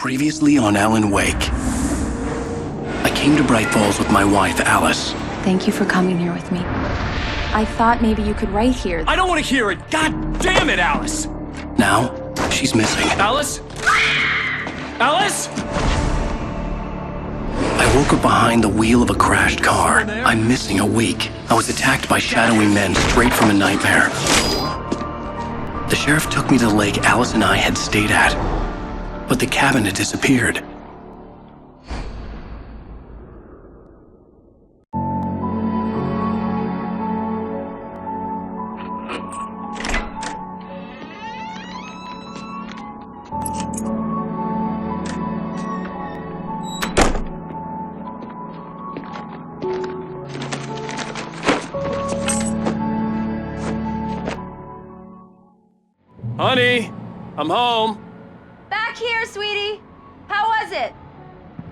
Previously on Alan Wake. I came to Bright Falls with my wife, Alice. Thank you for coming here with me. I thought maybe you could write here. I don't want to hear it! God damn it, Alice! Now, she's missing. Alice? Alice? I woke up behind the wheel of a crashed car. I'm missing a week. I was attacked by shadowy men straight from a nightmare. The sheriff took me to the lake Alice and I had stayed at. But the cabin had disappeared. Honey, I'm home. Back here, sweetie. How was it?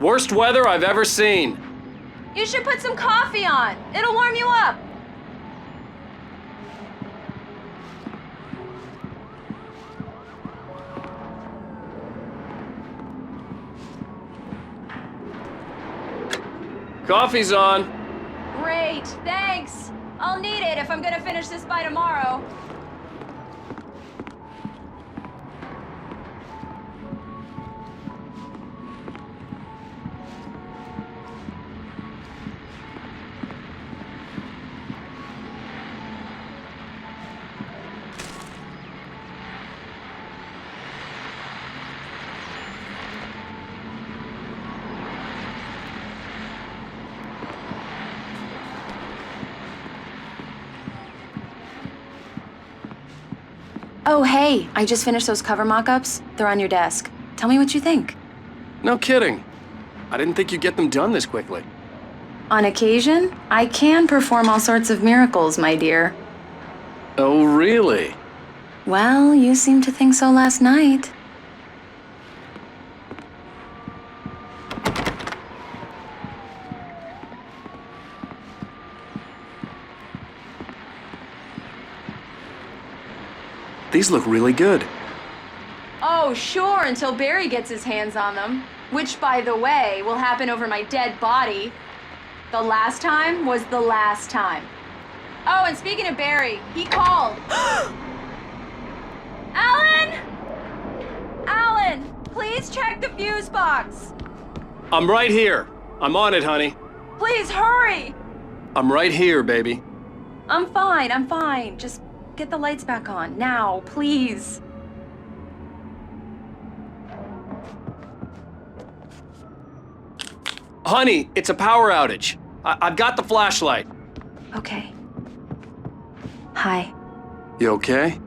Worst weather I've ever seen. You should put some coffee on. It'll warm you up. Coffee's on. Great, thanks. I'll need it if I'm gonna finish this by tomorrow. Oh, hey, I just finished those cover mock-ups. They're on your desk. Tell me what you think. No kidding. I didn't think you'd get them done this quickly. On occasion, I can perform all sorts of miracles, my dear. Oh, really? Well, you seemed to think so last night. These look really good. Oh, sure, until Barry gets his hands on them. Which, by the way, will happen over my dead body. The last time was the last time. Oh, and speaking of Barry, he called. Alan! Alan, please check the fuse box. I'm right here. I'm on it, honey. Please hurry. I'm right here, baby. I'm fine. Just get the lights back on, now, please. Honey, it's a power outage. I've got the flashlight. Okay. Hi. You okay?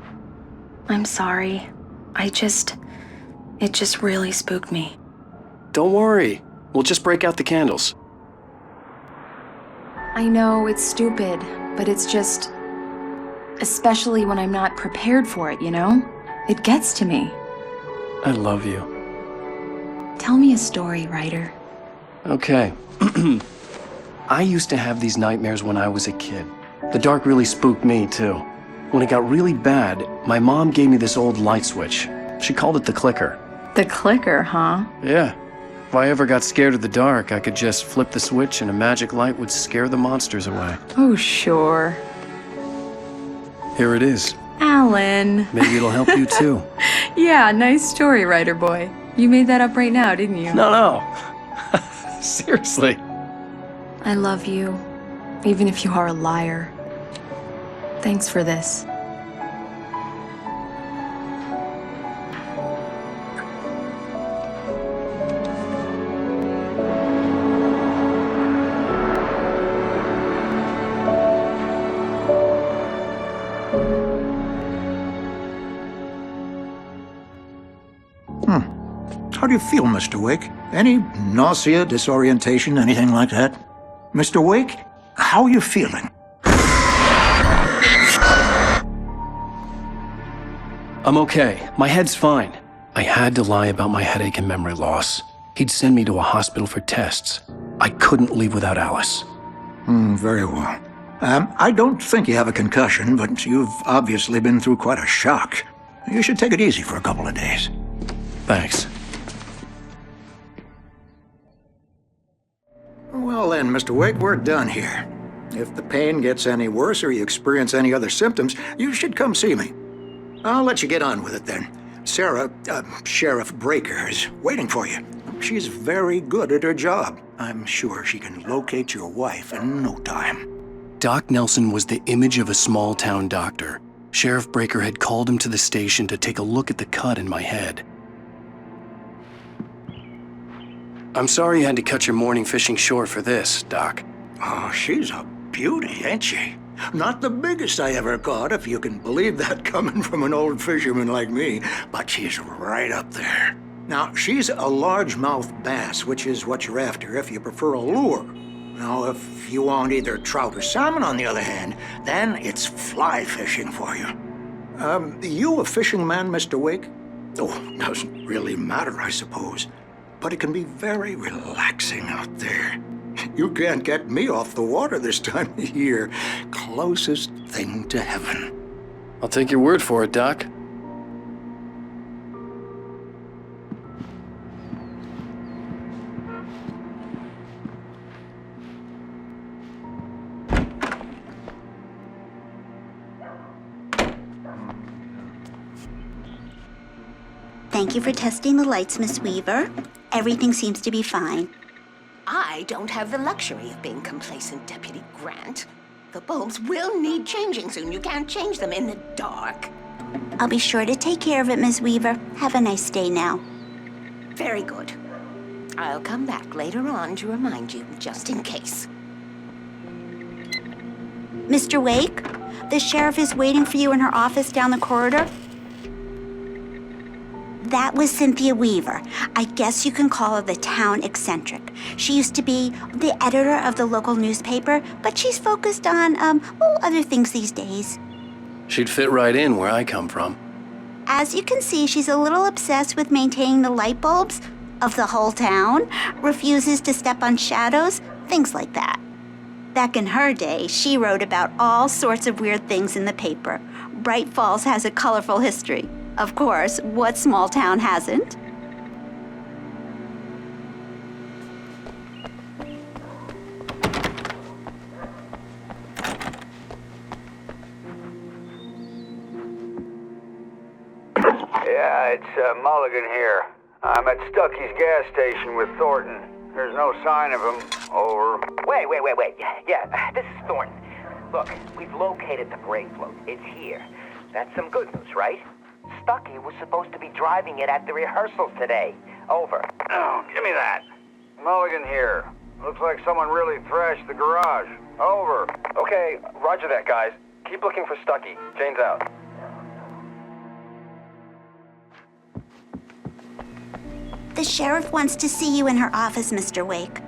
I'm sorry. It just really spooked me. Don't worry. We'll just break out the candles. I know it's stupid, but it's just... Especially when I'm not prepared for it, you know? It gets to me. I love you. Tell me a story, writer. Okay. I used to have these nightmares when I was a kid. The dark really spooked me, too. When it got really bad, my mom gave me this old light switch. She called it the clicker. The clicker, huh? Yeah. If I ever got scared of the dark, I could just flip the switch and a magic light would scare the monsters away. Oh, sure. Here it is. Alan. Maybe it'll help you, too. Yeah, nice story, writer boy. You made that up right now, didn't you? No. Seriously. I love you, even if you are a liar. Thanks for this. How do you feel, Mr. Wake? Any nausea, disorientation, anything like that? Mr. Wake, how are you feeling? I'm okay. My head's fine. I had to lie about my headache and memory loss. He'd send me to a hospital for tests. I couldn't leave without Alice. Very well. I don't think you have a concussion, but you've obviously been through quite a shock. You should take it easy for a couple of days. Thanks. Well then, Mr. Wake, we're done here. If the pain gets any worse or you experience any other symptoms, you should come see me. I'll let you get on with it then. Sarah, Sheriff Breaker, is waiting for you. She's very good at her job. I'm sure she can locate your wife in no time. Doc Nelson was the image of a small-town doctor. Sheriff Breaker had called him to the station to take a look at the cut in my head. I'm sorry you had to cut your morning fishing short for this, Doc. Oh, she's a beauty, ain't she? Not the biggest I ever caught, if you can believe that coming from an old fisherman like me, but she's right up there. Now, she's a largemouth bass, which is what you're after if you prefer a lure. Now, if you want either trout or salmon, on the other hand, then it's fly fishing for you. You a fishing man, Mr. Wake? Oh, doesn't really matter, I suppose. But it can be very relaxing out there. You can't get me off the water this time of year. Closest thing to heaven. I'll take your word for it, Doc. Thank you for testing the lights, Miss Weaver. Everything seems to be fine. I don't have the luxury of being complacent, Deputy Grant. The bulbs will need changing soon. You can't change them in the dark. I'll be sure to take care of it, Miss Weaver. Have a nice day now. Very good. I'll come back later on to remind you, just in case. Mr. Wake, the sheriff is waiting for you in her office down the corridor. That was Cynthia Weaver. I guess you can call her the town eccentric. She used to be the editor of the local newspaper, but she's focused on, other things these days. She'd fit right in where I come from. As you can see, she's a little obsessed with maintaining the light bulbs of the whole town, refuses to step on shadows, things like that. Back in her day, she wrote about all sorts of weird things in the paper. Bright Falls has a colorful history. Of course, what small town hasn't? Yeah, it's Mulligan here. I'm at Stucky's gas station with Thornton. There's no sign of him. Over. Wait. Yeah, this is Thornton. Look, we've located the brake float. It's here. That's some good news, right? Stucky was supposed to be driving it at the rehearsals today. Over. Oh, give me that. Mulligan here. Looks like someone really thrashed the garage. Over. Okay, roger that, guys. Keep looking for Stucky. Jane's out. The sheriff wants to see you in her office, Mr. Wake.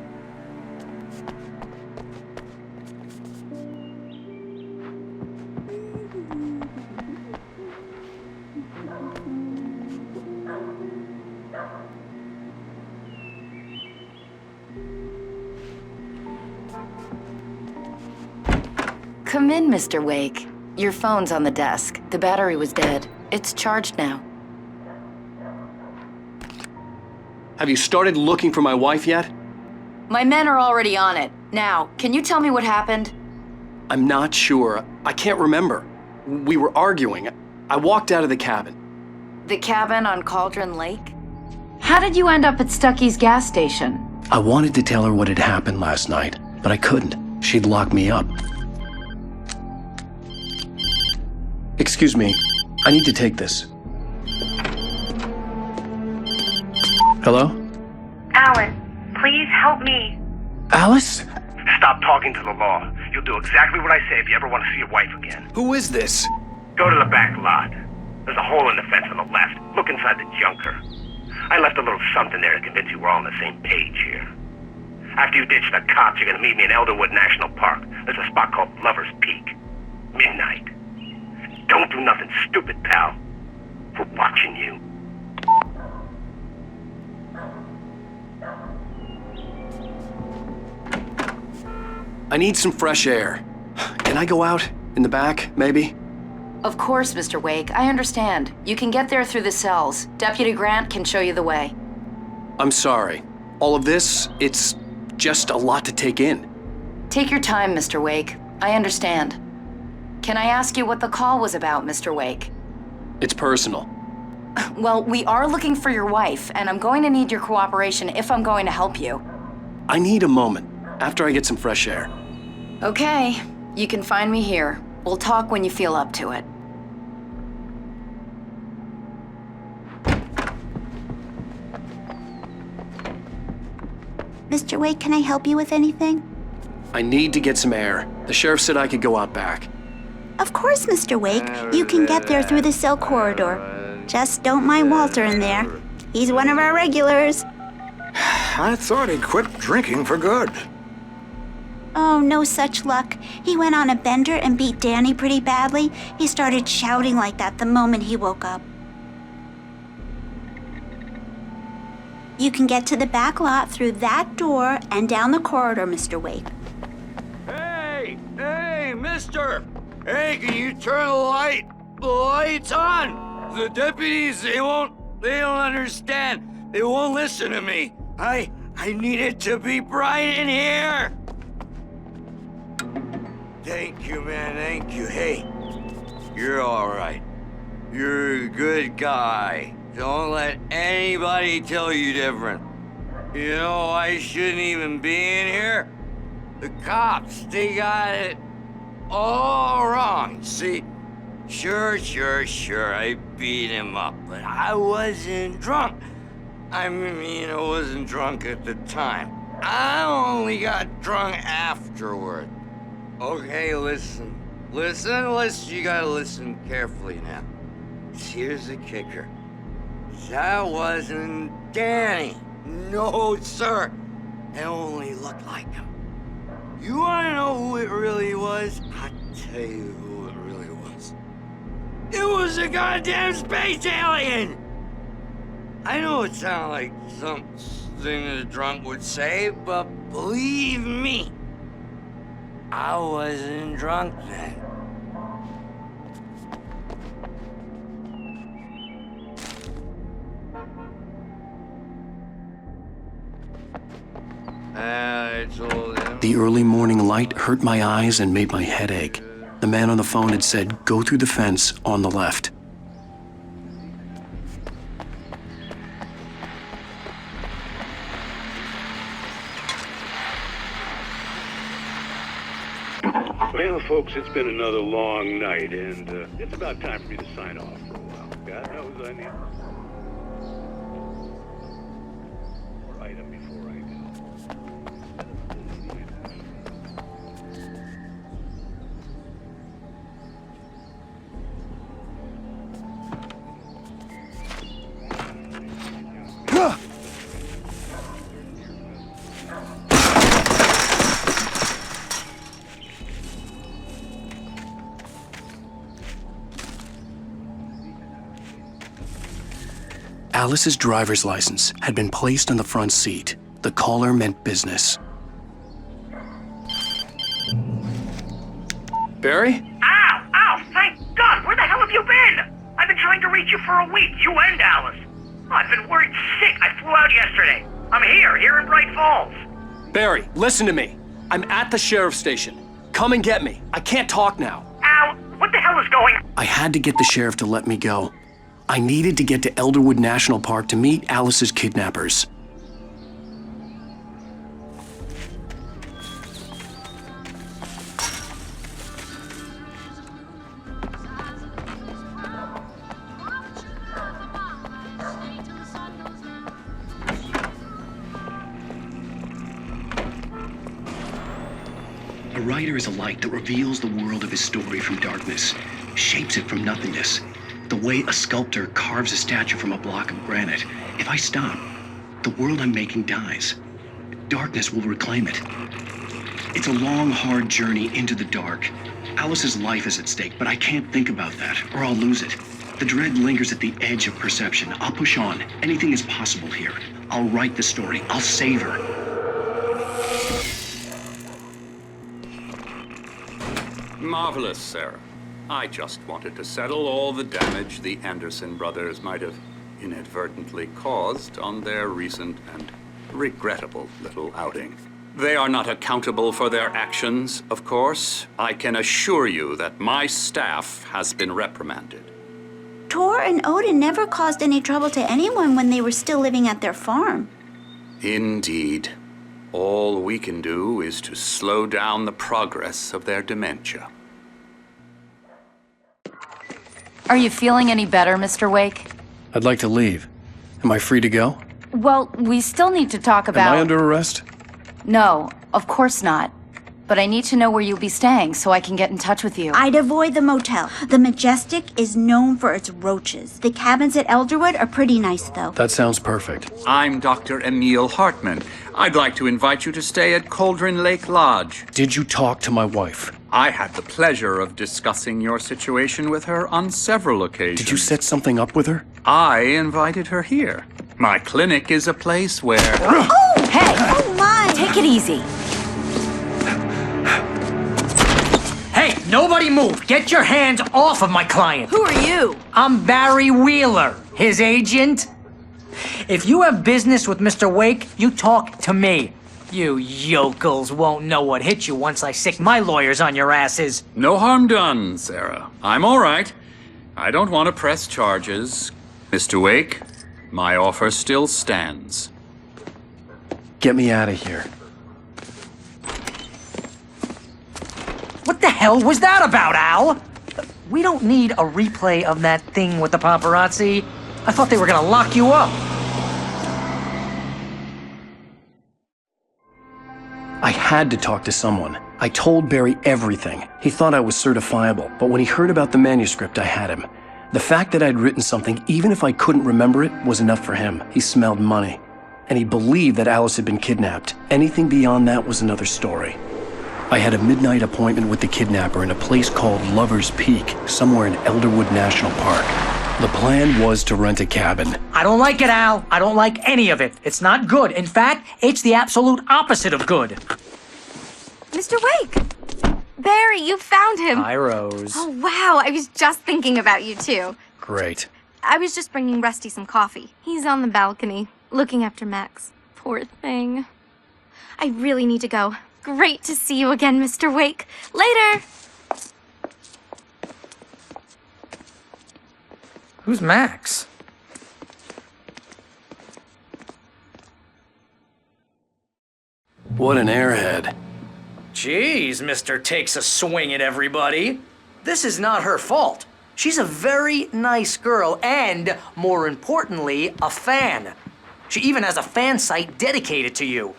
Come in, Mr. Wake. Your phone's on the desk. The battery was dead. It's charged now. Have you started looking for my wife yet? My men are already on it. Now, can you tell me what happened? I'm not sure. I can't remember. We were arguing. I walked out of the cabin. The cabin on Cauldron Lake? How did you end up at Stucky's gas station? I wanted to tell her what had happened last night, but I couldn't. She'd lock me up. Excuse me. I need to take this. Hello? Alan, please help me. Alice? Stop talking to the law. You'll do exactly what I say if you ever want to see your wife again. Who is this? Go to the back lot. There's a hole in the fence on the left. Look inside the junker. I left a little something there to convince you we're all on the same page here. After you ditch the cops, you're gonna meet me in Elderwood National Park. There's a spot called Lover's Peak. Midnight. Don't do nothing stupid, pal. We're watching you. I need some fresh air. Can I go out? In the back, maybe? Of course, Mr. Wake. I understand. You can get there through the cells. Deputy Grant can show you the way. I'm sorry. All of this, it's just a lot to take in. Take your time, Mr. Wake. I understand. Can I ask you what the call was about, Mr. Wake? It's personal. Well, we are looking for your wife, and I'm going to need your cooperation if I'm going to help you. I need a moment, after I get some fresh air. Okay, you can find me here. We'll talk when you feel up to it. Mr. Wake, can I help you with anything? I need to get some air. The sheriff said I could go out back. Of course, Mr. Wake. You can get there through the cell corridor. Just don't mind Walter in there. He's one of our regulars. I thought he quit drinking for good. Oh, no such luck. He went on a bender and beat Danny pretty badly. He started shouting like that the moment he woke up. You can get to the back lot through that door and down the corridor, Mr. Wake. Hey, mister! Hey, can you turn the lights on? The deputies, they don't understand. They won't listen to me. I need it to be bright in here. Thank you, man, thank you. Hey, you're all right. You're a good guy. Don't let anybody tell you different. You know, I shouldn't even be in here. The cops, they got it all wrong. See, sure, I beat him up, but I wasn't drunk. I mean, I wasn't drunk at the time. I only got drunk afterward. Okay, listen, you gotta listen carefully now. Here's the kicker. That wasn't Danny. No, sir. It only looked like him. You wanna know who it really was? I'll tell you who it really was. It was a goddamn space alien! I know it sounds like something a drunk would say, but believe me, I wasn't drunk then. I told him. The early morning light hurt my eyes and made my head ache. The man on the phone had said, "Go through the fence on the left." Well, folks, it's been another long night, and it's about time for me to sign off for a while. God knows I need more item before I go. Alice's driver's license had been placed on the front seat. The caller meant business. Barry? Ow! Thank God! Where the hell have you been? I've been trying to reach you for a week, you and Alice. Oh, I've been worried sick. I flew out yesterday. I'm here in Bright Falls. Barry, listen to me. I'm at the sheriff's station. Come and get me. I can't talk now. Al, what the hell is going on? I had to get the sheriff to let me go. I needed to get to Elderwood National Park to meet Alice's kidnappers. A writer is a light that reveals the world of his story from darkness, shapes it from nothingness. The way a sculptor carves a statue from a block of granite. If I stop, the world I'm making dies. Darkness will reclaim it. It's a long, hard journey into the dark. Alice's life is at stake, but I can't think about that, or I'll lose it. The dread lingers at the edge of perception. I'll push on. Anything is possible here. I'll write the story. I'll save her. Marvelous, Sarah. I just wanted to settle all the damage the Anderson brothers might have inadvertently caused on their recent and regrettable little outing. They are not accountable for their actions, of course. I can assure you that my staff has been reprimanded. Tor and Odin never caused any trouble to anyone when they were still living at their farm. Indeed. All we can do is to slow down the progress of their dementia. Are you feeling any better, Mr. Wake? I'd like to leave. Am I free to go? Well, we still need to talk about... Am I under arrest? No, of course not. But I need to know where you'll be staying so I can get in touch with you. I'd avoid the motel. The Majestic is known for its roaches. The cabins at Elderwood are pretty nice, though. That sounds perfect. I'm Dr. Emil Hartman. I'd like to invite you to stay at Cauldron Lake Lodge. Did you talk to my wife? I had the pleasure of discussing your situation with her on several occasions. Did you set something up with her? I invited her here. My clinic is a place where... Oh! Hey! Oh, my! Take it easy. Hey, nobody move! Get your hands off of my client! Who are you? I'm Barry Wheeler, his agent. If you have business with Mr. Wake, you talk to me. You yokels won't know what hit you once I sick my lawyers on your asses. No harm done, Sarah. I'm all right. I don't want to press charges. Mr. Wake, my offer still stands. Get me out of here. What the hell was that about, Al? We don't need a replay of that thing with the paparazzi. I thought they were gonna lock you up. I had to talk to someone. I told Barry everything. He thought I was certifiable, but when he heard about the manuscript, I had him. The fact that I'd written something, even if I couldn't remember it, was enough for him. He smelled money. And he believed that Alice had been kidnapped. Anything beyond that was another story. I had a midnight appointment with the kidnapper in a place called Lover's Peak, somewhere in Elderwood National Park. The plan was to rent a cabin. I don't like it, Al. I don't like any of it. It's not good. In fact, it's the absolute opposite of good. Mr. Wake! Barry, you found him! Hi, Rose. Oh, wow. I was just thinking about you, too. Great. I was just bringing Rusty some coffee. He's on the balcony, looking after Max. Poor thing. I really need to go. Great to see you again, Mr. Wake. Later! Who's Max? What an airhead. Jeez, Mr. Takes a swing at everybody. This is not her fault. She's a very nice girl and, more importantly, a fan. She even has a fan site dedicated to you.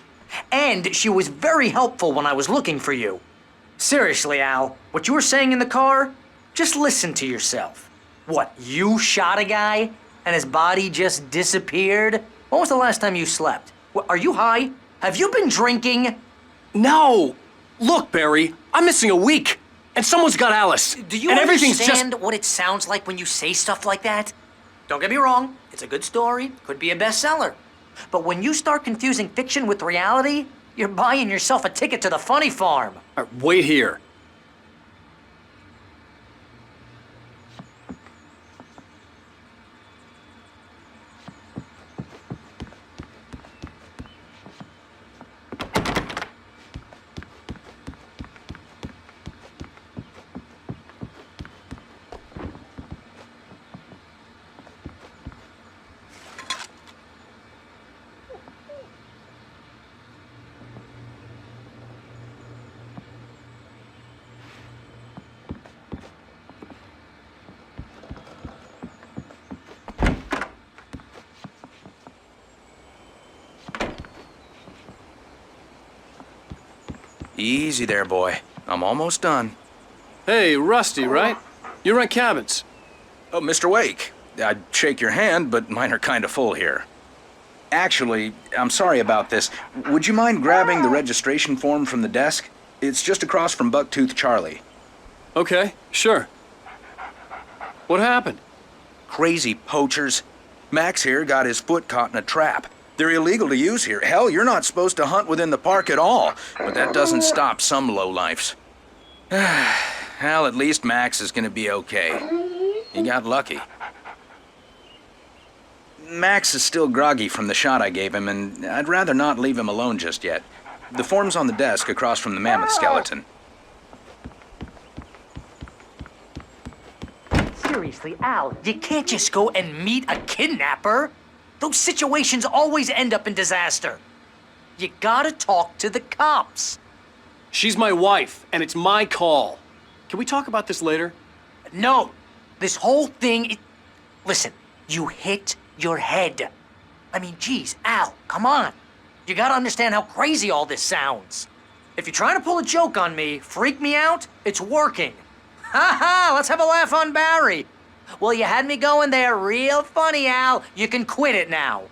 And she was very helpful when I was looking for you. Seriously, Al, what you were saying in the car? Just listen to yourself. What, you shot a guy and his body just disappeared? When was the last time you slept? What, are you high? Have you been drinking? No! Look, Barry, I'm missing a week. And someone's got Alice. Do you and everything's understand what it sounds like when you say stuff like that? Don't get me wrong, it's a good story, could be a bestseller. But when you start confusing fiction with reality, you're buying yourself a ticket to the funny farm. All right, wait here. Easy there, boy. I'm almost done. Hey, Rusty, right? You rent cabins. Oh, Mr. Wake. I'd shake your hand, but mine are kind of full here. Actually, I'm sorry about this. Would you mind grabbing the registration form from the desk? It's just across from Bucktooth Charlie. Okay, sure. What happened? Crazy poachers. Max here got his foot caught in a trap. They're illegal to use here. Hell, you're not supposed to hunt within the park at all. But that doesn't stop some lowlifes. Well, at least Max is gonna be okay. He got lucky. Max is still groggy from the shot I gave him, and I'd rather not leave him alone just yet. The form's on the desk across from the mammoth skeleton. Seriously, Al, you can't just go and meet a kidnapper. Those situations always end up in disaster. You gotta talk to the cops. She's my wife, and it's my call. Can we talk about this later? No, this whole thing, listen, you hit your head. I mean, geez, Al, come on. You gotta understand how crazy all this sounds. If you're trying to pull a joke on me, freak me out, it's working. Ha ha, let's have a laugh on Barry. Well, you had me going there real funny, Al. You can quit it now.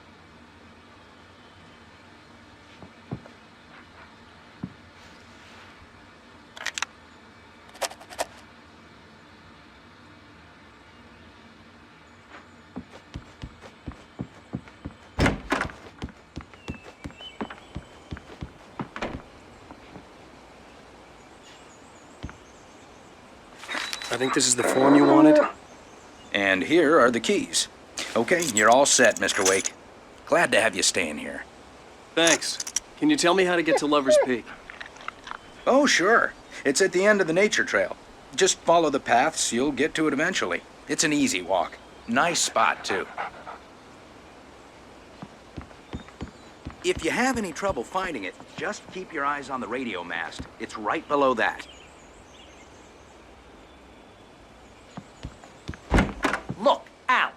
I think this is the form you wanted. And here are the keys. Okay, you're all set, Mr. Wake. Glad to have you staying here. Thanks. Can you tell me how to get to Lover's Peak? Oh, sure. It's at the end of the nature trail. Just follow the paths, you'll get to it eventually. It's an easy walk. Nice spot, too. If you have any trouble finding it, just keep your eyes on the radio mast. It's right below that. Look, Al,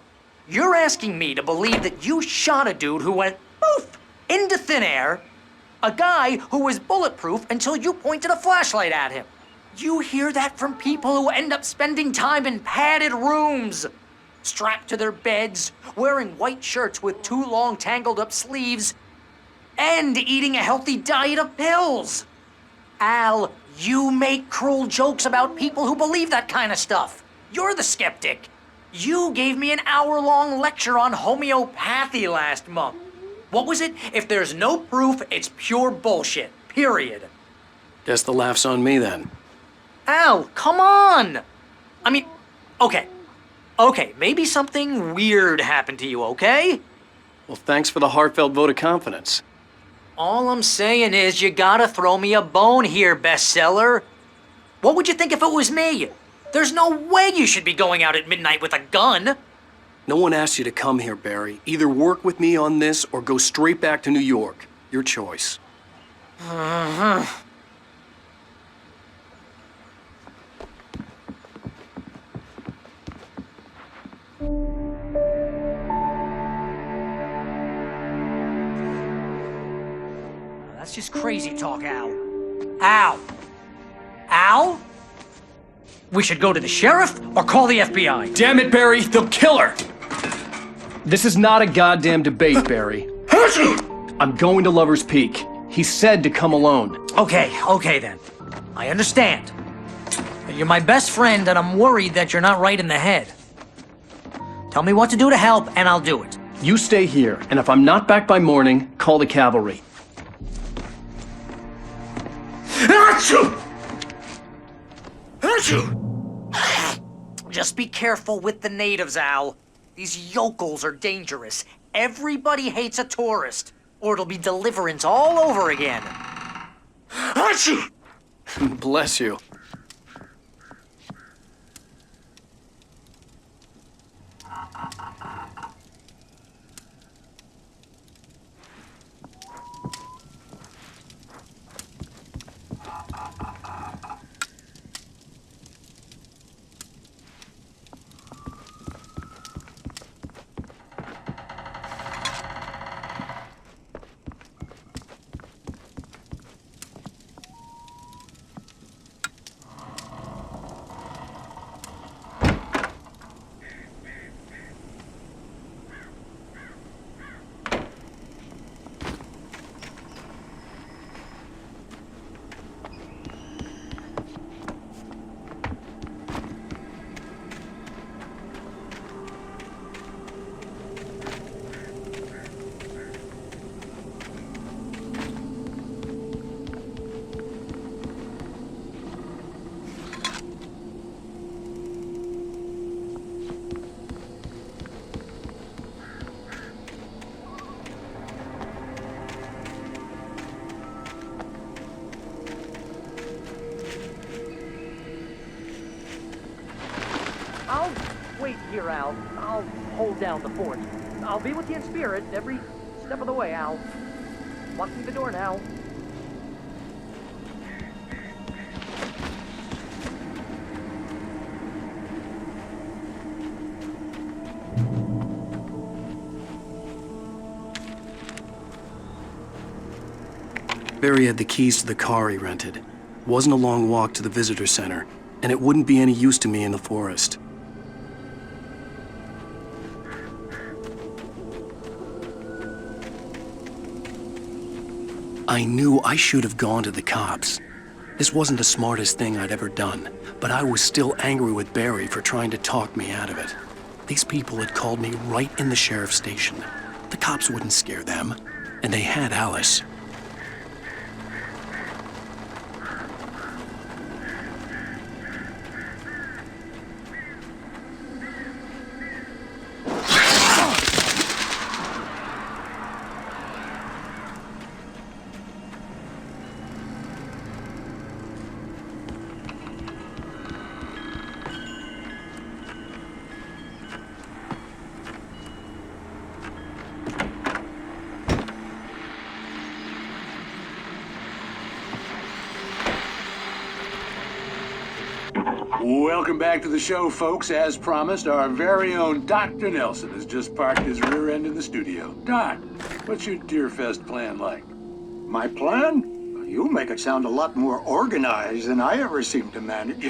you're asking me to believe that you shot a dude who went poof into thin air, a guy who was bulletproof until you pointed a flashlight at him. You hear that from people who end up spending time in padded rooms, strapped to their beds, wearing white shirts with too long tangled up sleeves, and eating a healthy diet of pills. Al, you make cruel jokes about people who believe that kind of stuff. You're the skeptic. You gave me an hour-long lecture on homeopathy last month. What was it? If there's no proof, it's pure bullshit. Period. Guess the laugh's on me then. Al, come on! I mean, okay. Okay, maybe something weird happened to you, okay? Well, thanks for the heartfelt vote of confidence. All I'm saying is you gotta throw me a bone here, bestseller. What would you think if it was me? There's no way you should be going out at midnight with a gun. No one asked you to come here, Barry. Either work with me on this or go straight back to New York. Your choice. That's just crazy talk, Al. Al? Al? We should go to the sheriff or call the FBI. Damn it, Barry, they'll kill her! This is not a goddamn debate, Barry. I'm going to Lover's Peak. He said to come alone. Okay then. I understand. You're my best friend and I'm worried that you're not right in the head. Tell me what to do to help and I'll do it. You stay here, and if I'm not back by morning, call the cavalry. Just be careful with the natives, Al. These yokels are dangerous. Everybody hates a tourist, or it'll be deliverance all over again. Bless you. Here, Al. I'll hold down the fort. I'll be with you in spirit every step of the way, Al. Locking the door now. Barry had the keys to the car he rented. It wasn't a long walk to the visitor center, and it wouldn't be any use to me in the forest. I knew I should have gone to the cops. This wasn't the smartest thing I'd ever done, but I was still angry with Barry for trying to talk me out of it. These people had called me right in the sheriff's station. The cops wouldn't scare them, and they had Alice. Welcome back to the show, folks. As promised, our very own Dr. Nelson has just parked his rear end in the studio. Doc, what's your Deerfest plan like? My plan? You make it sound a lot more organized than I ever seem to manage.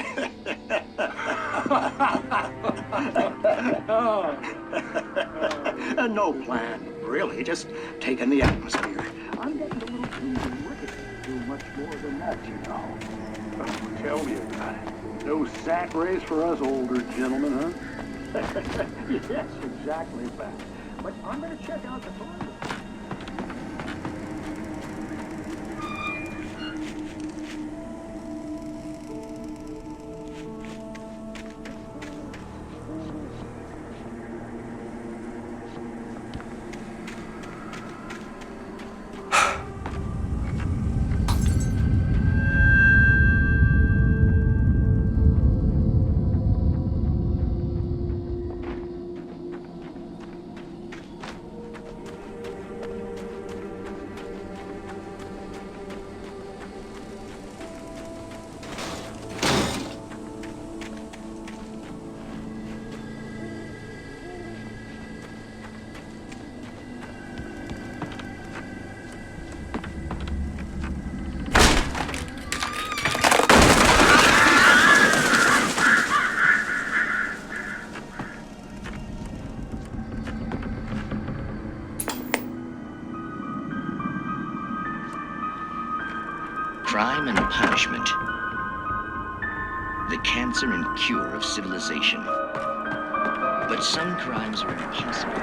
No plan, really. Just taking the atmosphere. I'm getting a little too wicked to do much more than that, you know. Tell me about it. No sack race for us older gentlemen, huh? Yes, exactly, Pat. But I'm going to check out the toilet. Crime and punishment. The cancer and cure of civilization. But some crimes are impossible.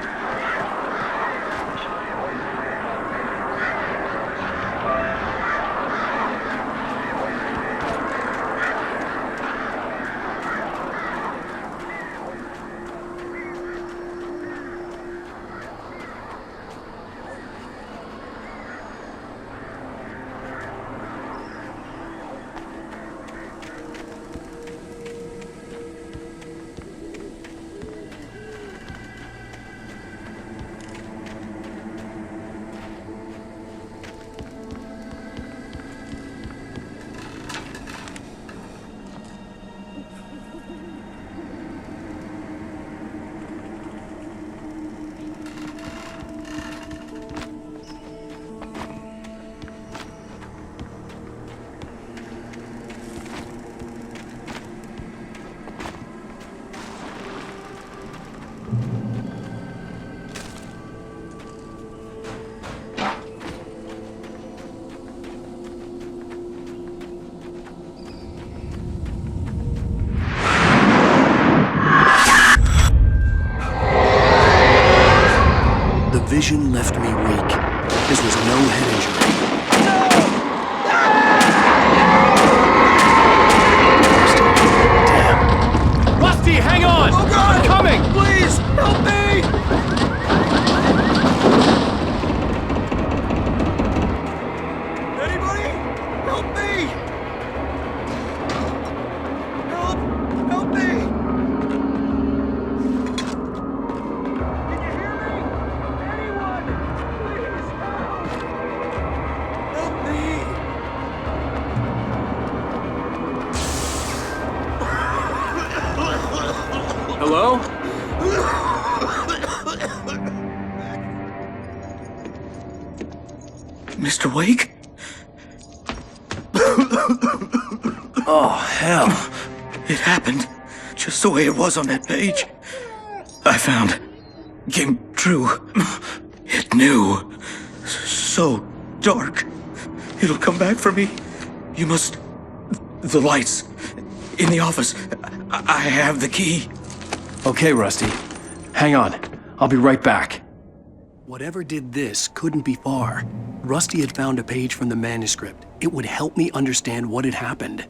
Vision left me weak. This was no head injury. Damn. Rusty, hang on! Oh God! I'm coming! Please, help me! Anybody? Help me! Help! Help me! Mr. Wake? Oh, hell. It happened just the way it was on that page. I found. Came true. It knew. So dark. It'll come back for me. You must... The lights. In the office. I have the key. Okay, Rusty. Hang on. I'll be right back. Whatever did this couldn't be far. Rusty had found a page from the manuscript. It would help me understand what had happened.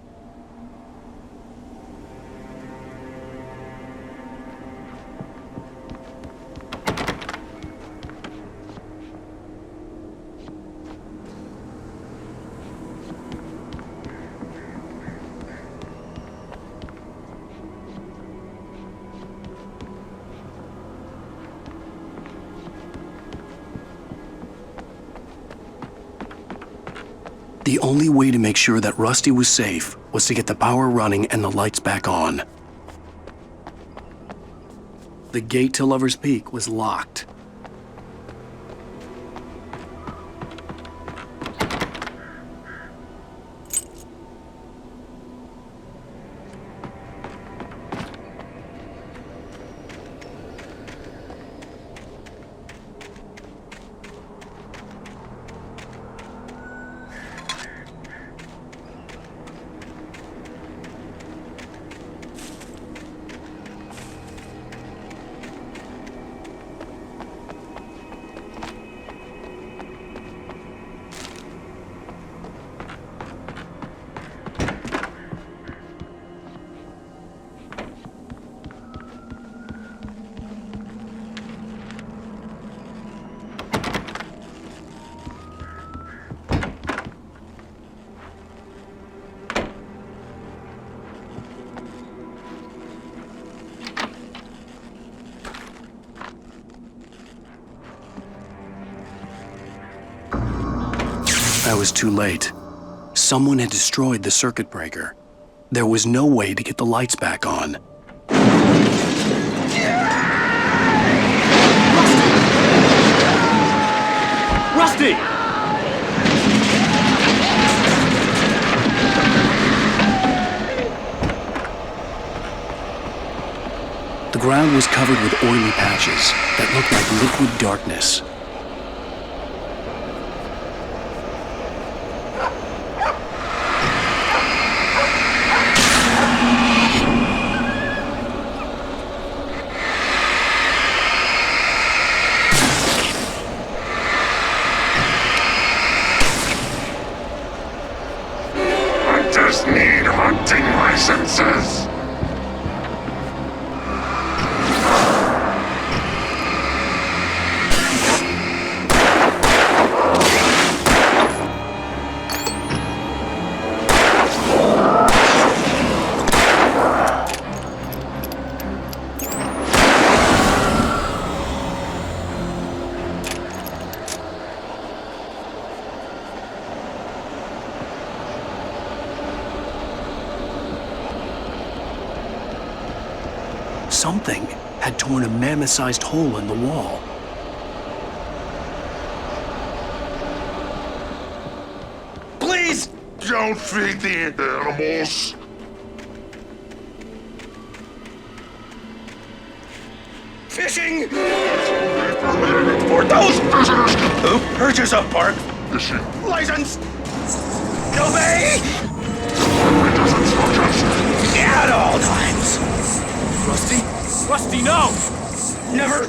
The only way to make sure that Rusty was safe was to get the power running and the lights back on. The gate to Lover's Peak was locked. I was too late. Someone had destroyed the circuit breaker. There was no way to get the lights back on. Rusty! The ground was covered with oily patches that looked like liquid darkness. Hunters need hunting licenses. Something had torn a mammoth-sized hole in the wall. Please don't feed the animals. Fishing! For those visitors who purchase a park license! Obey! At all times! Rusty? Rusty, no! Never!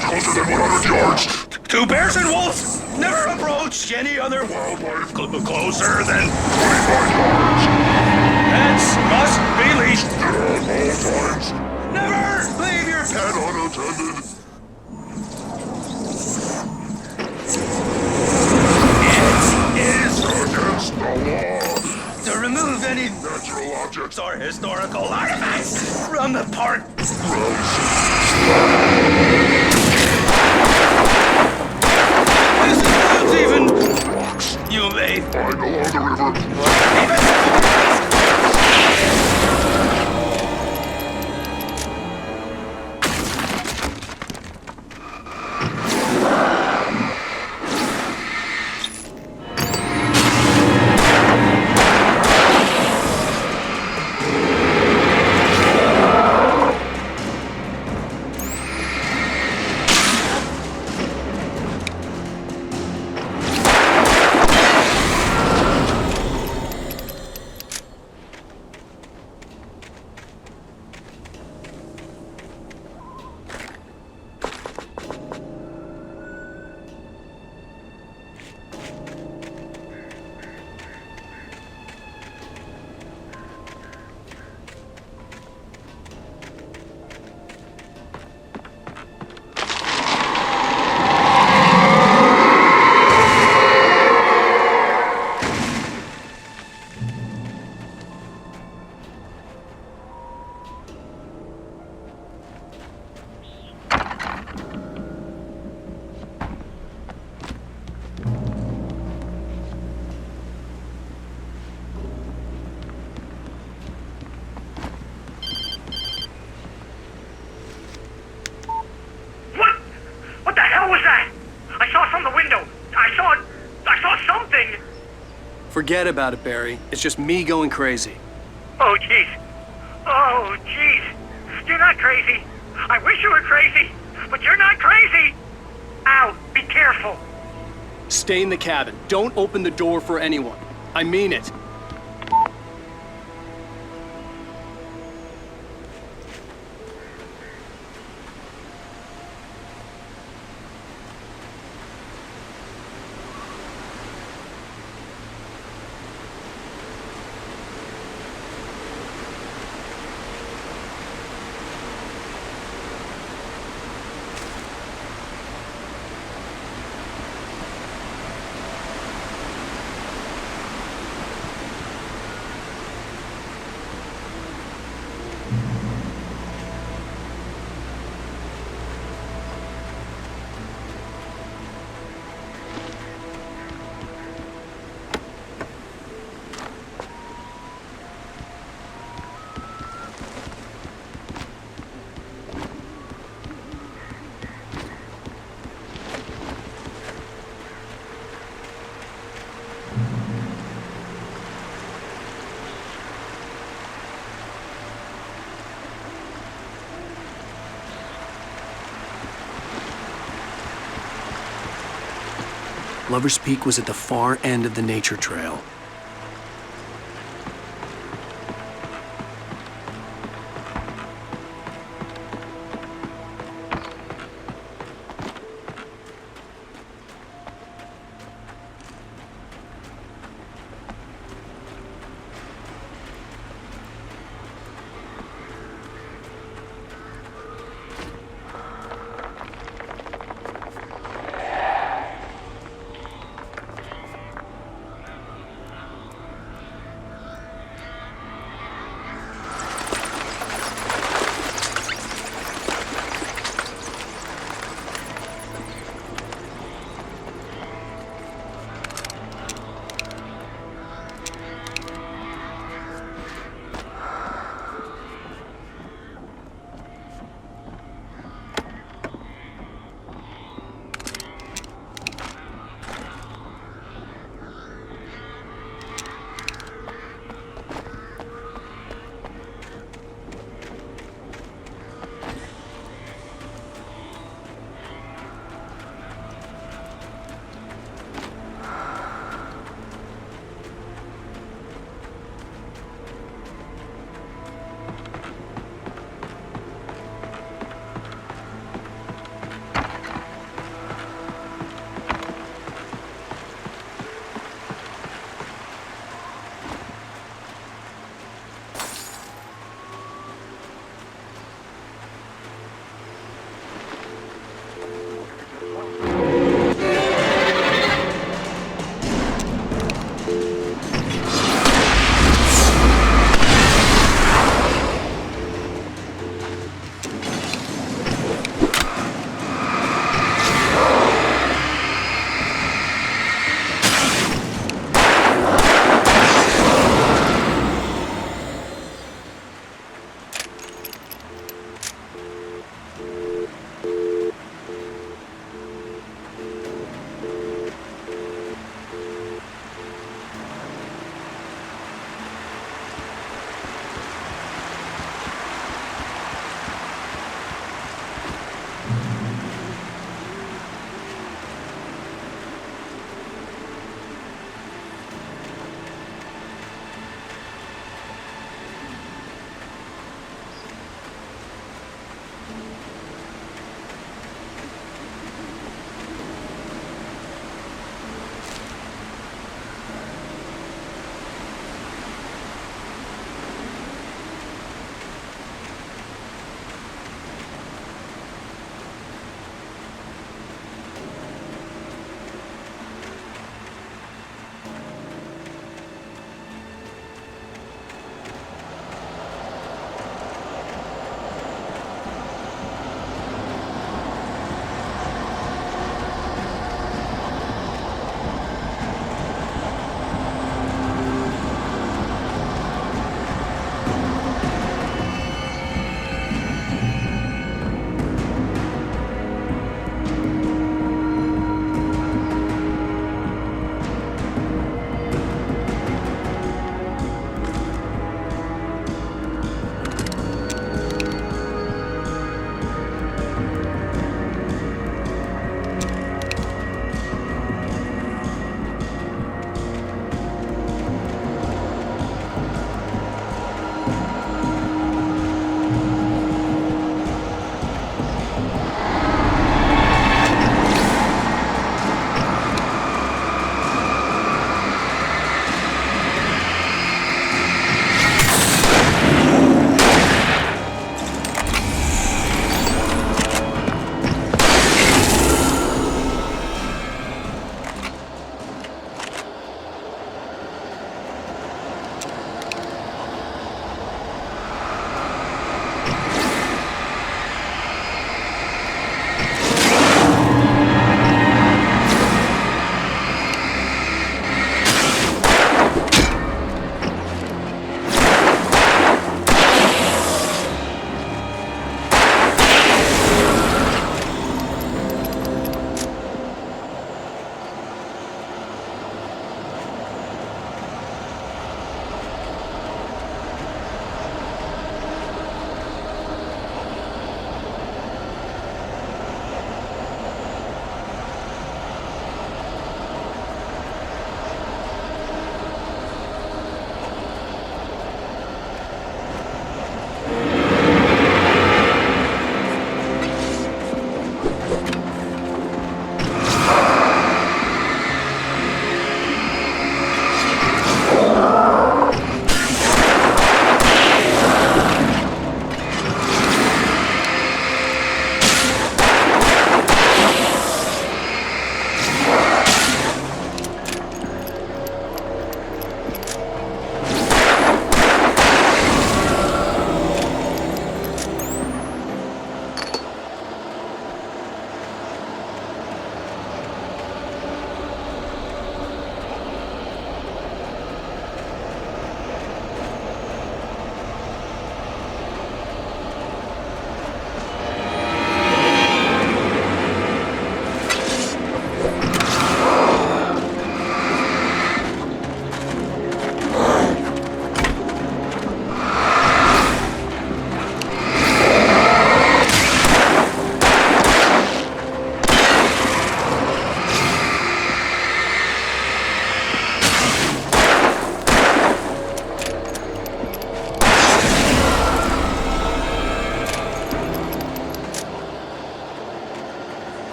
Closer than 100 yards. To bears and wolves! Never approach any other wildlife closer than 25 yards! Pets must be leashed! At all times. Never leave your pet unattended. It is against the law to remove any natural objects or historical artifacts from the park. This includes even rocks. You may find along the river. Forget about it, Barry. It's just me going crazy. Oh, jeez. Oh, jeez. You're not crazy. I wish you were crazy, but you're not crazy. Ow, be careful. Stay in the cabin. Don't open the door for anyone. I mean it. Lover's Peak was at the far end of the nature trail.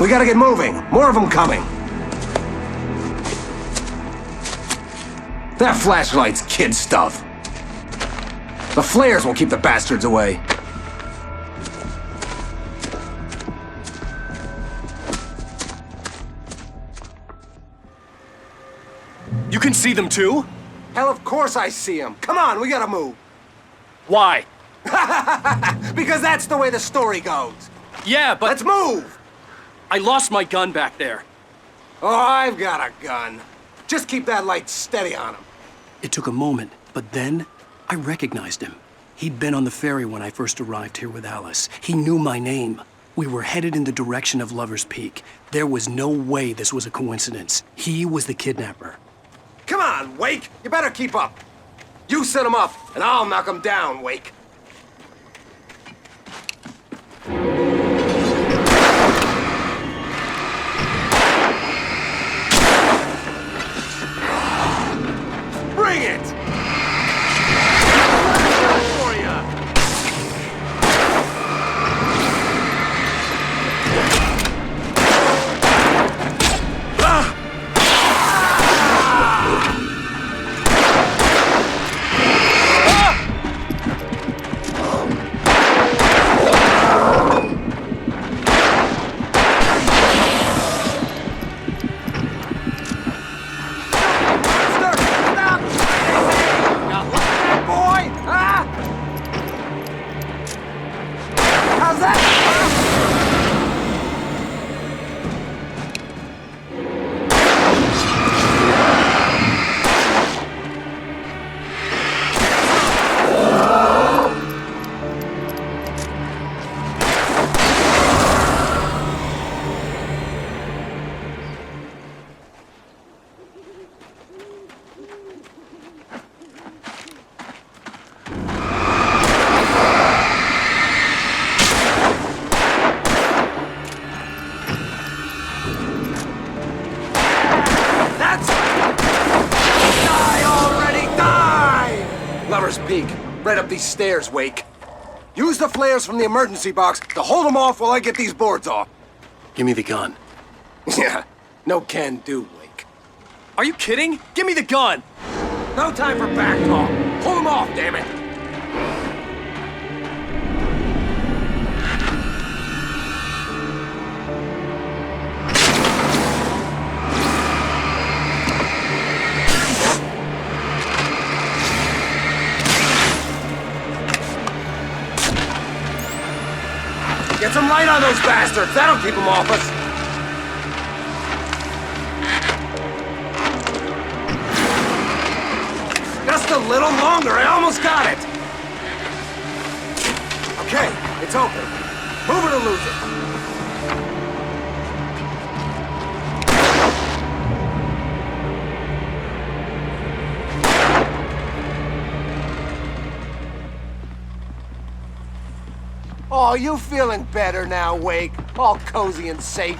we gotta get moving. More of them coming. That flashlight's kid stuff. The flares will keep the bastards away. You can see them too? Hell, of course I see them. Come on, we gotta move. Why? Because that's the way the story goes. Yeah, but... Let's move! I lost my gun back there. Oh, I've got a gun. Just keep that light steady on him. It took a moment, but then I recognized him. He'd been on the ferry when I first arrived here with Alice. He knew my name. We were headed in the direction of Lover's Peak. There was no way this was a coincidence. He was the kidnapper. Come on, Wake! You better keep up. You set him up, and I'll knock him down, Wake. Bring it! For ya! Peak. Right up these stairs, Wake. Use the flares from the emergency box to hold them off while I get these boards off. Give me the gun. Yeah, no can do, Wake. Are you kidding? Give me the gun! No time for back talk. Hold them off, damn it! Get some light on those bastards! That'll keep them off us! Just a little longer, I almost got it! Okay, it's open. Move it or lose it. Oh, you feeling better now, Wake? All cozy and safe.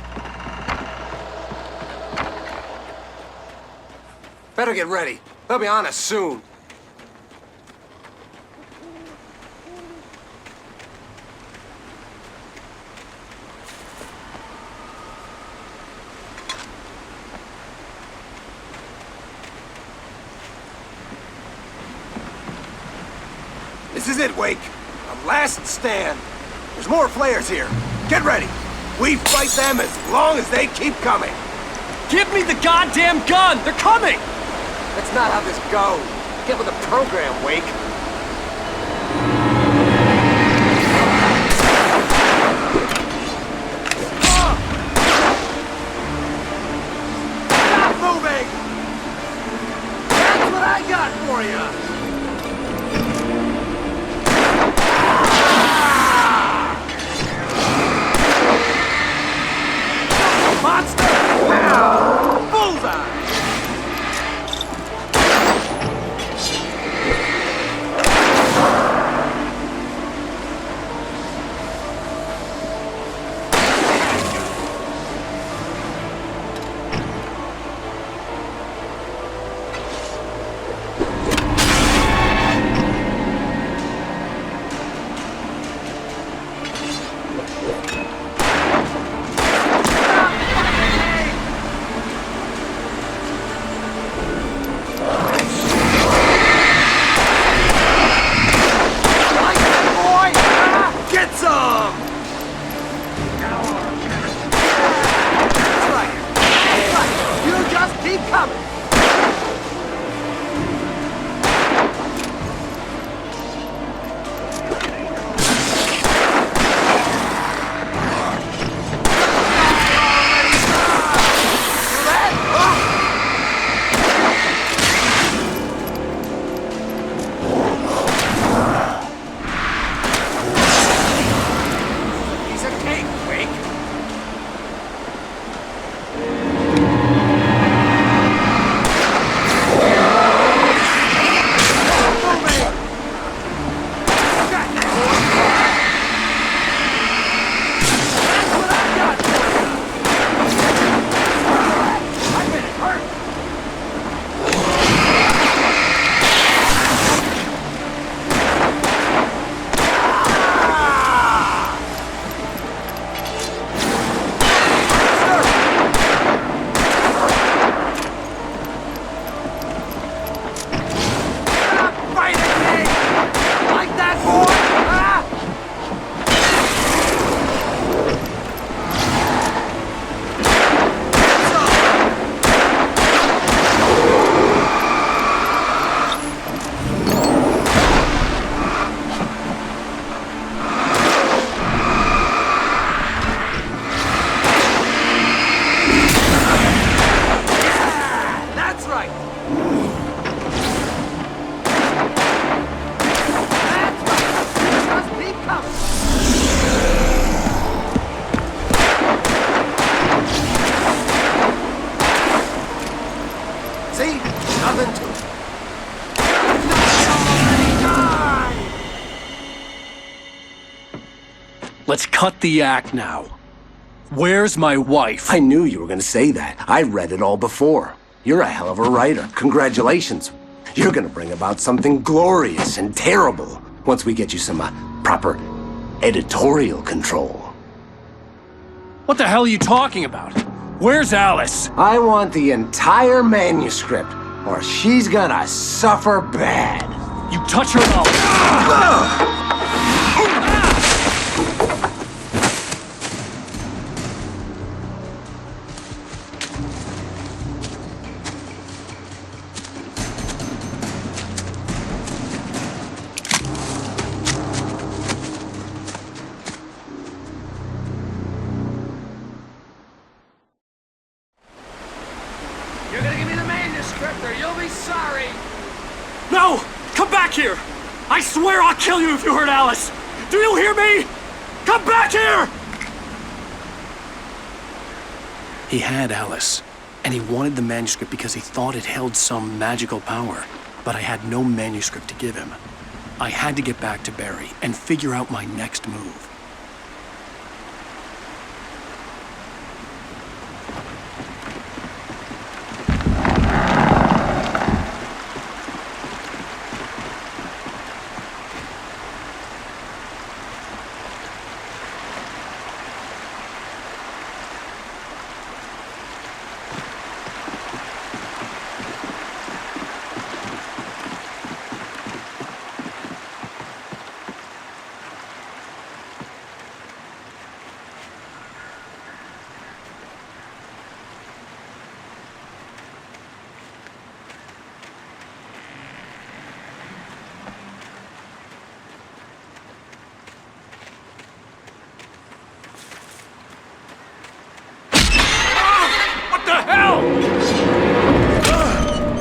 Better get ready. They'll be on us soon. This is it, Wake. A last stand. There's more flares here. Get ready. We fight them as long as they keep coming. Give me the goddamn gun! They're coming! That's not how this goes. Get with the program, Wake. Stop moving! That's what I got for you! Monster! Pow! Bullseye! See? Nothing to it. Let's cut the act now. Where's my wife? I knew you were gonna say that. I read it all before. You're a hell of a writer. Congratulations. You're gonna bring about something glorious and terrible once we get you some proper editorial control. What the hell are you talking about? Where's Alice? I want the entire manuscript, or she's gonna suffer bad. You touch her and I'll... You're gonna give me the manuscript or you'll be sorry! No! Come back here! I swear I'll kill you if you hurt Alice! Do you hear me? Come back here! He had Alice, and he wanted the manuscript because he thought it held some magical power. But I had no manuscript to give him. I had to get back to Barry and figure out my next move.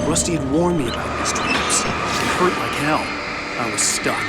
Rusty had warned me about these traps. It hurt like hell. I was stuck.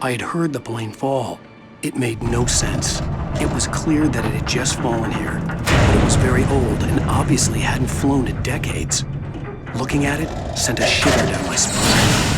I had heard the plane fall. It made no sense. It was clear that it had just fallen here, but it was very old and obviously hadn't flown in decades. Looking at it sent a shiver down my spine.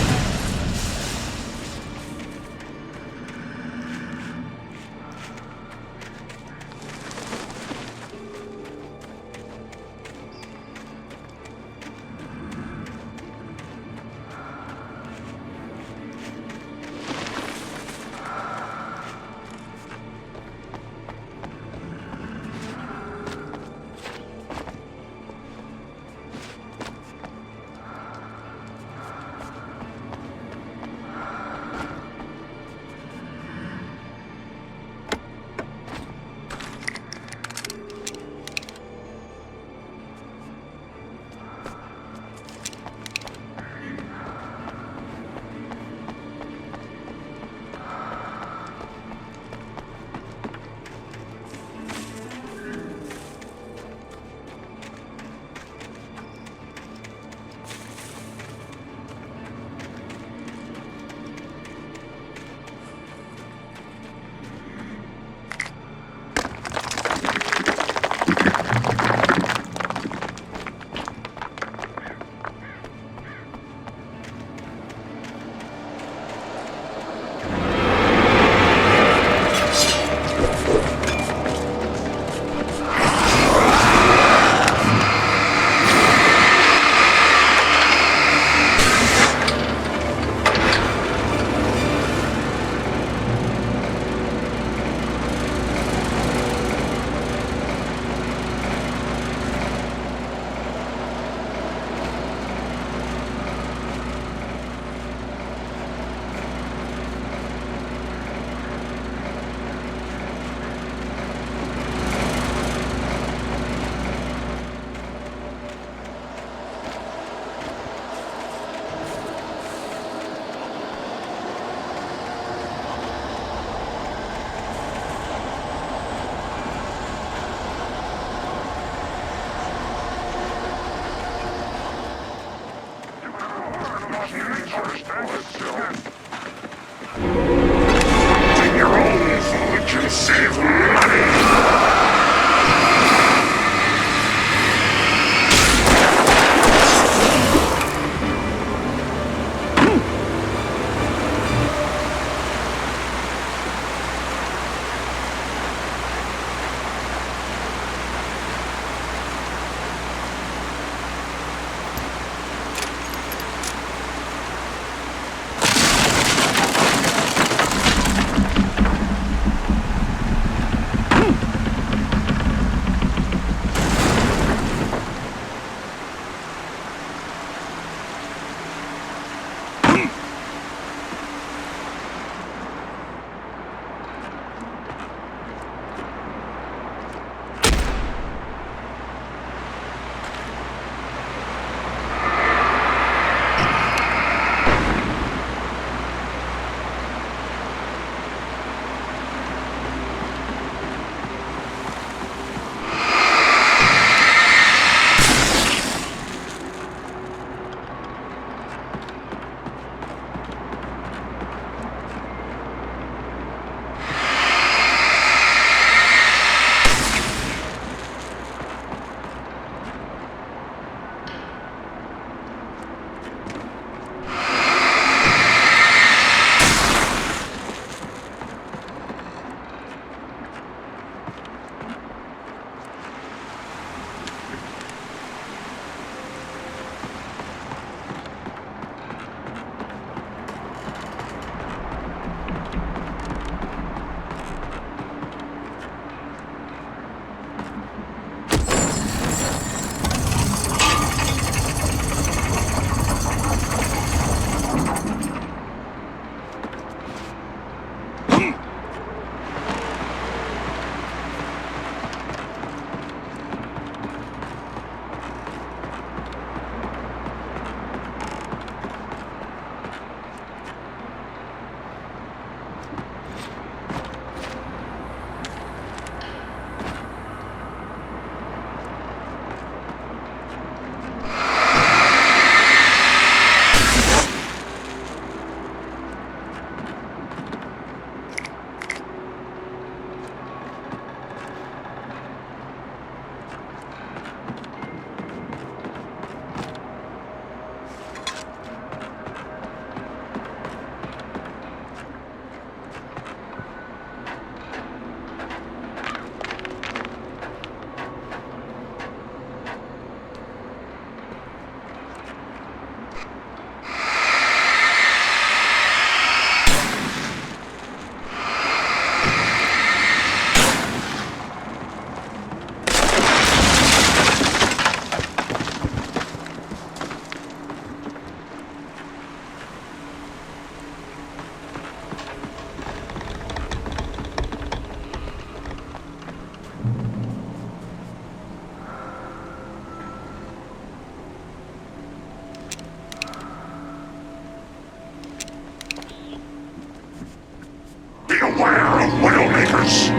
this!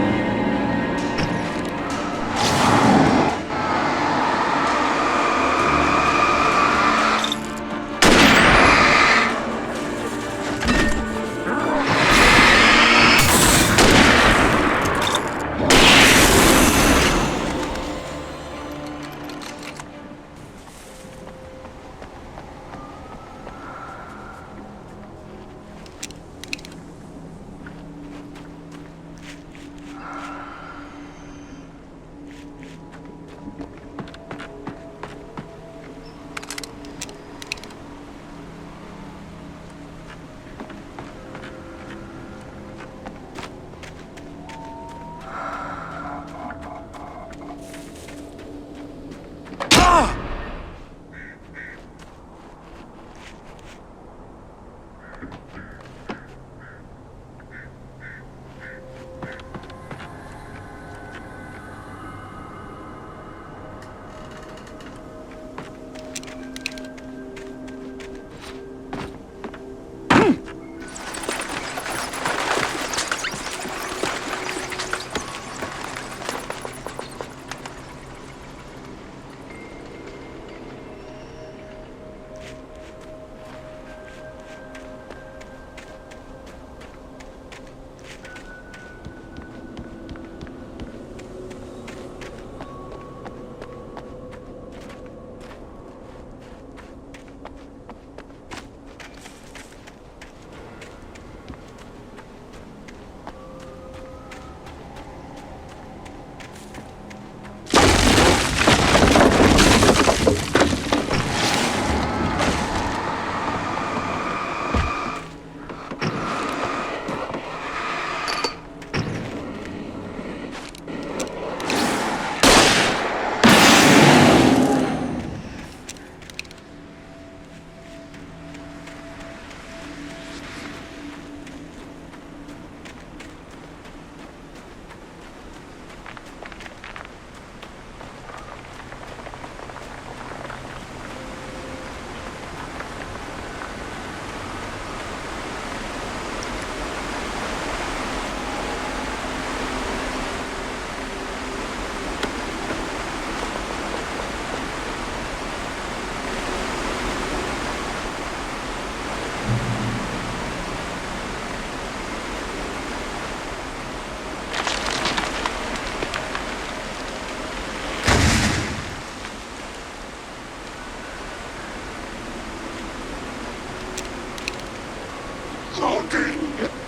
Logging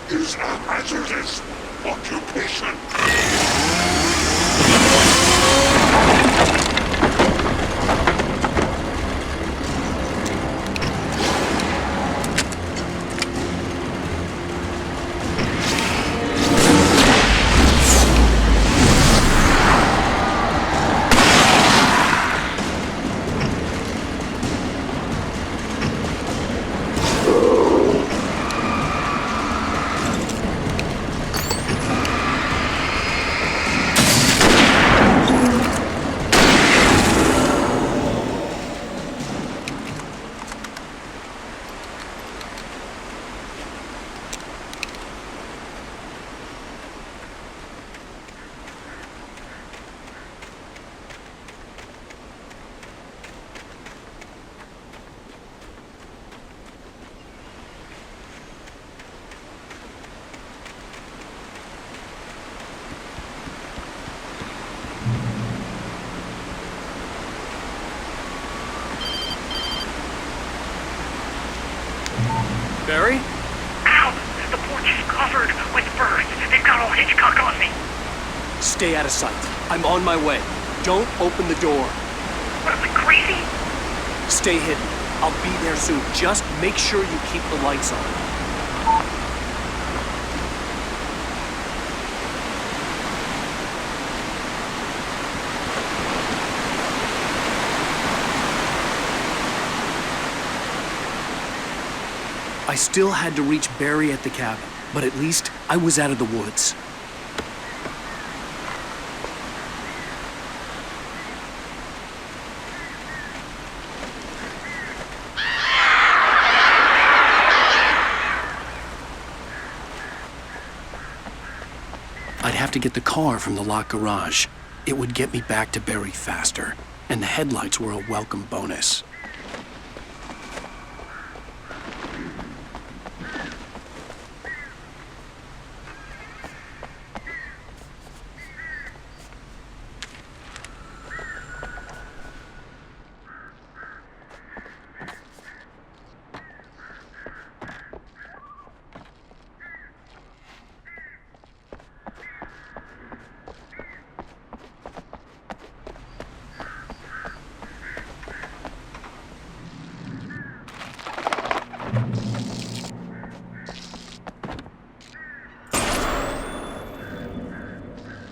is a hazardous occupation. Barry? Ow! The porch is covered with birds. They've got all Hitchcock on me. Stay out of sight. I'm on my way. Don't open the door. What am I, crazy? Stay hidden. I'll be there soon. Just make sure you keep the lights on. I still had to reach Barry at the cabin, but at least I was out of the woods. I'd have to get the car from the locked garage. It would get me back to Barry faster, and the headlights were a welcome bonus.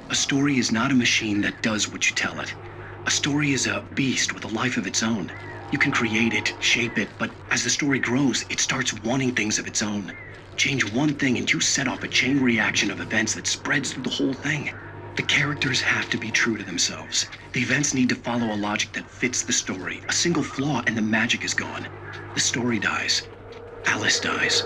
A story is not a machine that does what you tell it. A story is a beast with a life of its own. You can create it, shape it, but as the story grows, it starts wanting things of its own. Change one thing and you set off a chain reaction of events that spreads through the whole thing. The characters have to be true to themselves. The events need to follow a logic that fits the story. A single flaw and the magic is gone. The story dies. Alice dies.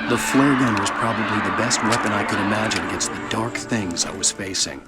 The flare gun was probably the best weapon I could imagine against the dark things I was facing.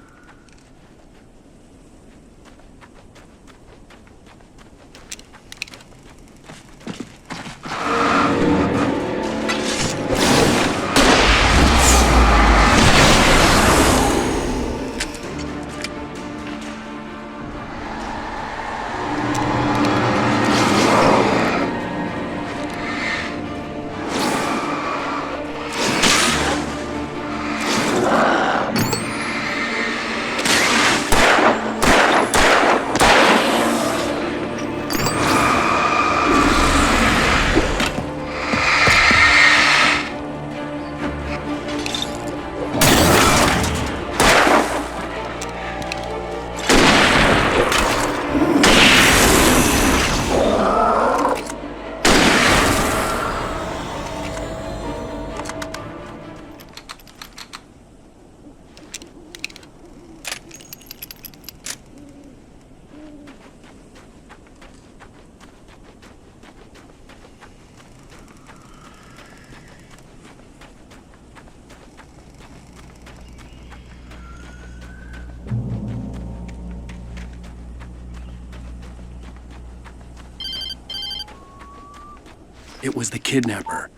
It was the kidnapper.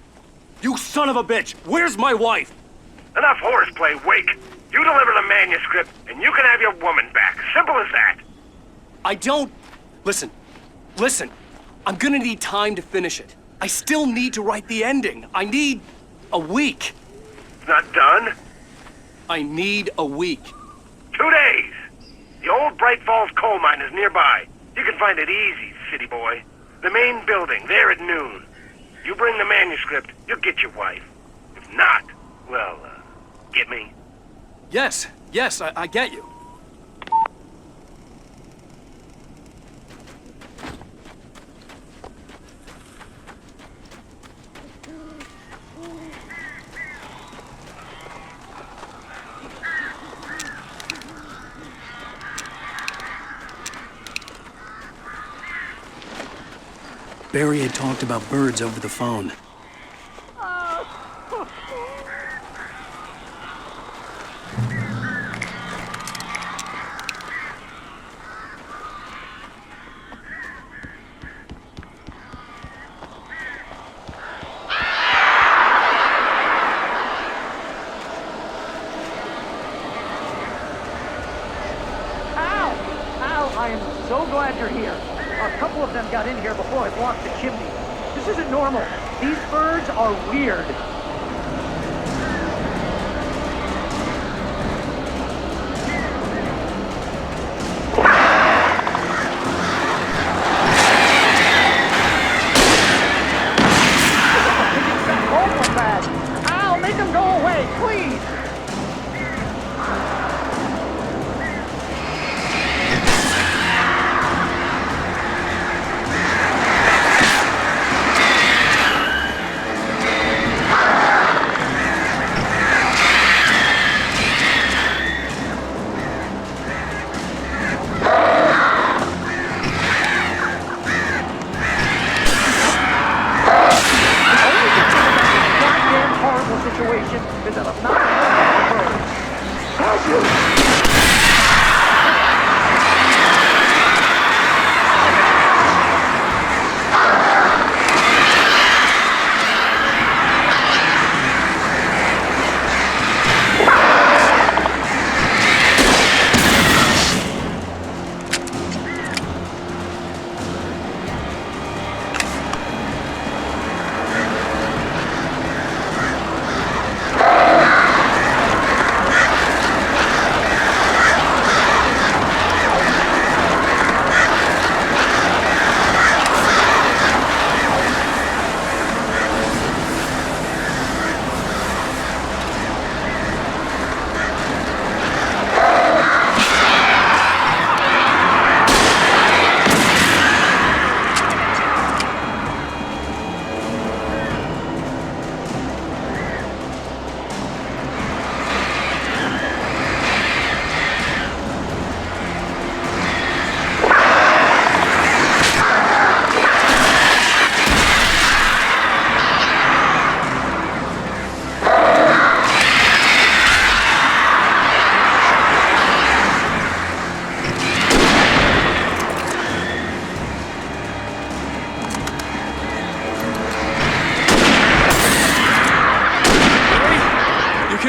You son of a bitch! Where's my wife? Enough horseplay, Wake. You deliver the manuscript, and you can have your woman back. Simple as that. I don't... Listen. I'm gonna need time to finish it. I still need to write the ending. I need a week. It's not done? I need a week. 2 days. The old Bright Falls coal mine is nearby. You can find it easy, city boy. The main building, there at noon. You bring the manuscript, you'll get your wife. If not, well, get me? Yes, I get you. Barry had talked about birds over the phone. I am so glad you're here. A couple of them got in here before I blocked the chimney. This isn't normal. These birds are weird. Ow, make them go away, please!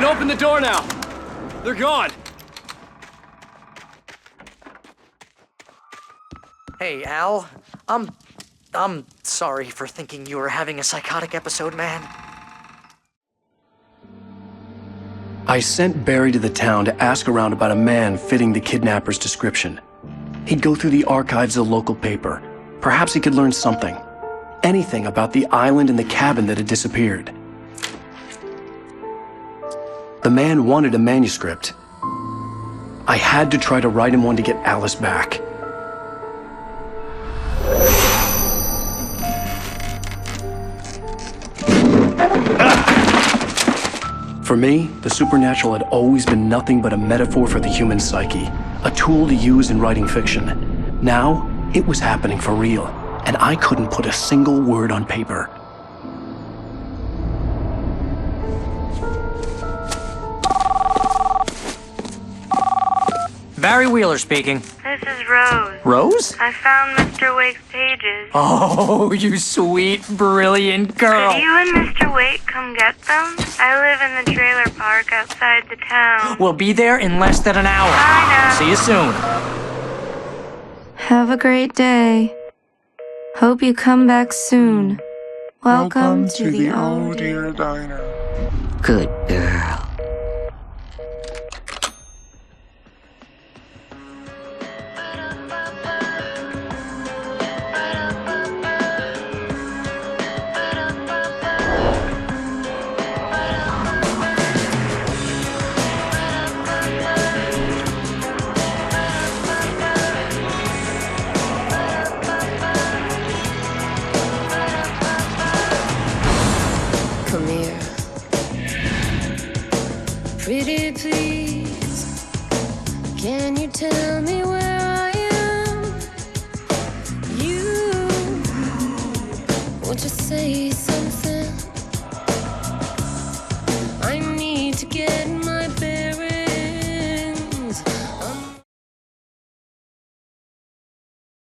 open the door now. They're gone. Hey, Al. I'm sorry for thinking you were having a psychotic episode, man. I sent Barry to the town to ask around about a man fitting the kidnapper's description. He'd go through the archives of the local paper. Perhaps he could learn something. Anything about the island and the cabin that had disappeared. The man wanted a manuscript. I had to try to write him one to get Alice back. For me, the supernatural had always been nothing but a metaphor for the human psyche, a tool to use in writing fiction. Now, it was happening for real, and I couldn't put a single word on paper. Barry Wheeler speaking. This is Rose. Rose? I found Mr. Wake's pages. Oh, you sweet, brilliant girl. Could you and Mr. Wake come get them? I live in the trailer park outside the town. We'll be there in less than an hour. Bye now. See you soon. Have a great day. Hope you come back soon. Welcome to the Oh Dear Diner. Good girl. Come here. Pretty please, can you tell me where I am? You, won't you say